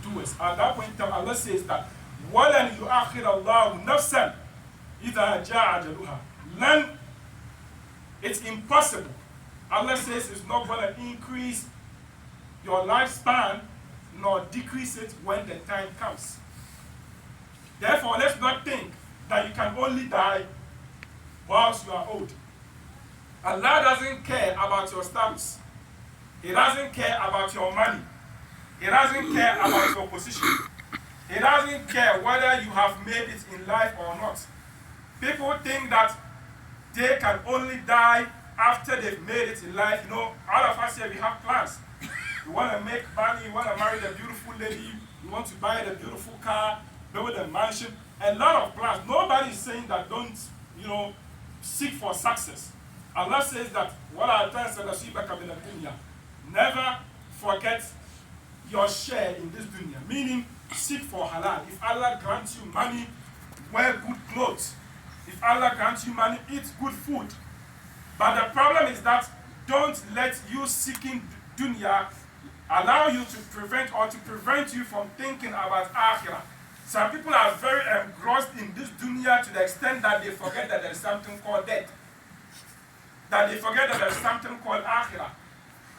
doers. At that point in time, Allah says that وَلَنْ يُؤَخِّرَ اللَّهُ نَفْسًا إِذَا جَاءَ أَجَلُهَا. Then it's impossible. Allah says it's not going to increase your lifespan nor decrease it when the time comes. Therefore, let's not think that you can only die whilst you are old. Allah doesn't care about your status. He doesn't care about your money. He doesn't care about your position. He doesn't care whether you have made it in life or not. People think that they can only die after they've made it in life. You know, all of us here, we have plans. You want to make money, you want to marry the beautiful lady, you want to buy the beautiful car, build a mansion, a lot of plans. Nobody is saying that don't, you know, seek for success. Allah says that, never forget your share in this dunya, meaning seek for halal. If Allah grants you money, wear good clothes. If Allah grants you money, eat good food. But the problem is that don't let you seeking dunya allow you to prevent you from thinking about akhirah. Some people are very engrossed in this dunya to the extent that they forget that there is something called death. That they forget that there is something called akhirah.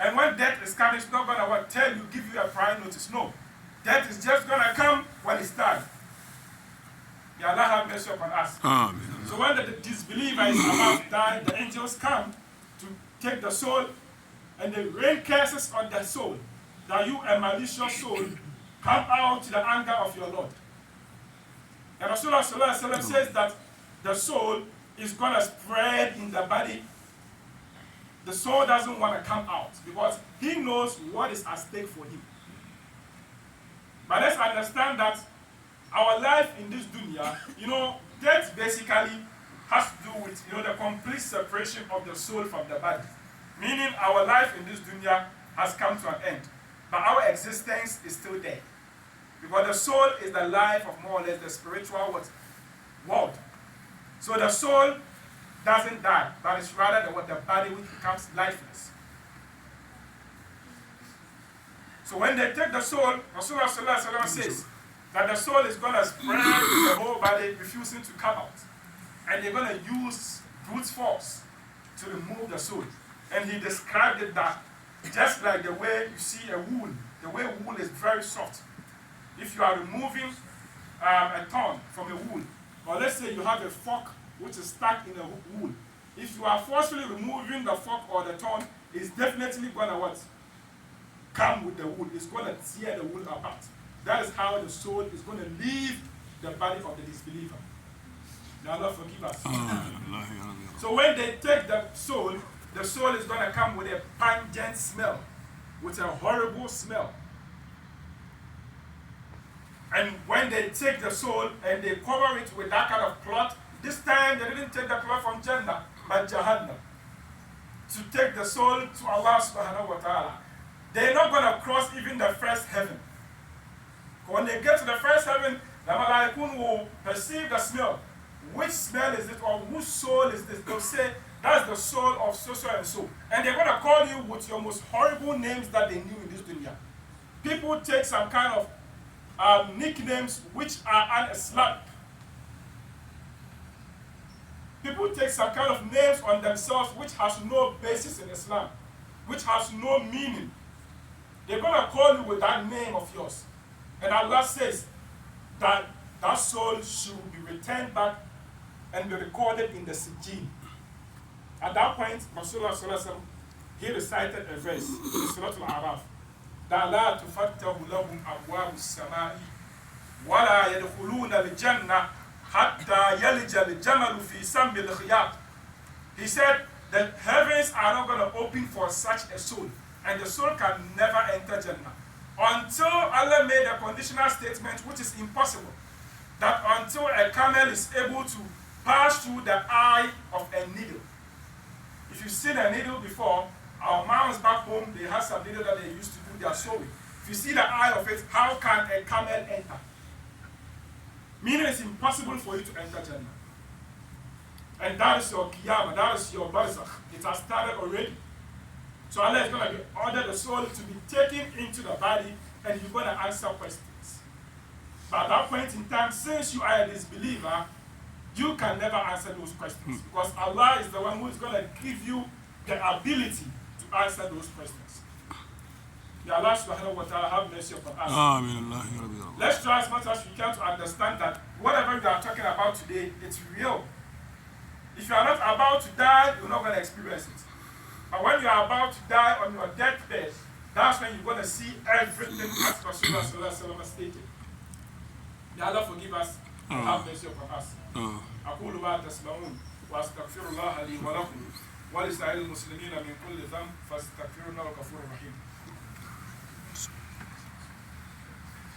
And when death is coming, it's not going to tell you, give you a prior notice. No. Death is just going to come when it's time. May Allah have mercy upon us. Amen. So when the disbeliever is about to die, the angels come to take the soul and they rain curses on the soul. That you, a malicious soul, come out to the anger of your Lord. And Rasulullah says that the soul is going to spread in the body. The soul doesn't want to come out because he knows what is at stake for him. But let's understand that our life in this dunya, you know, death basically has to do with, you know, the complete separation of the soul from the body. Meaning our life in this dunya has come to an end. But our existence is still there. Because the soul is the life of more or less the spiritual world. So the soul doesn't die, but it's rather the body which becomes lifeless. So when they take the soul, Rasulullah says that the soul is going to spread the whole body, refusing to come out. And they're going to use brute force to remove the soul. And he described it that just like the way you see a wool, the way wool is very soft. If you are removing a thorn from a wool, or let's say you have a fork which is stuck in a wool, if you are forcefully removing the fork or the thorn, it's definitely going to come with the wool. It's going to tear the wool apart. That is how the soul is going to leave the body of the disbeliever. May Allah forgive us. So when they take the soul is going to come with a pungent smell, with a horrible smell. And when they take the soul and they cover it with that kind of cloth, this time they didn't take the cloth from Jannah, but Jahannam. To take the soul to Allah subhanahu wa ta'ala. They're not going to cross even the first heaven. When they get to the first heaven, the Malaikun will perceive the smell. Which smell is it, or whose soul is this? They'll say, that's the soul of so and so. And they're going to call you with your most horrible names that they knew in this dunya. People take some kind of nicknames which are un-Islamic. People take some kind of names on themselves which has no basis in Islam, which has no meaning. They're going to call you with that name of yours. And Allah says that that soul should be returned back and be recorded in the Sijjin. At that point, Rasulullah he recited a verse in Surah Al-Araf. that لا تفتح لهم أبواب السماء ولا يدخلون الجنة حتى يلج الجمل في سم الخياط. He said the heavens are not going to open for such a soul, and the soul can never enter Jannah until Allah made a conditional statement which is impossible, that until a camel is able to pass through the eye of a needle. If you've seen a needle before, our moms back home, they have some needle that they used to do their sewing. If you see the eye of it, how can a camel enter? Meaning it's impossible for you to enter Jannah. And that is your qiyamah, that is your barzakh. It has started already. So Allah is going to order the soul to be taken into the body and you're going to answer questions. But at that point in time, since you are a disbeliever, you can never answer those questions because Allah is the one who is going to give you the ability to answer those questions. May Allah subhanahu wa ta'ala have mercy upon us. Let's try as much as we can to understand that whatever we are talking about today, it's real. If you are not about to die, you're not going to experience it. But when you are about to die on your deathbed, that's when you're going to see everything as Rasulullah stated. May Allah forgive us and have mercy upon us. أقول ما تسمعون وأستغفر الله لي ولكم ولسائر المسلمين من كل ذنب فاستغفروه إنه غفور رحيم.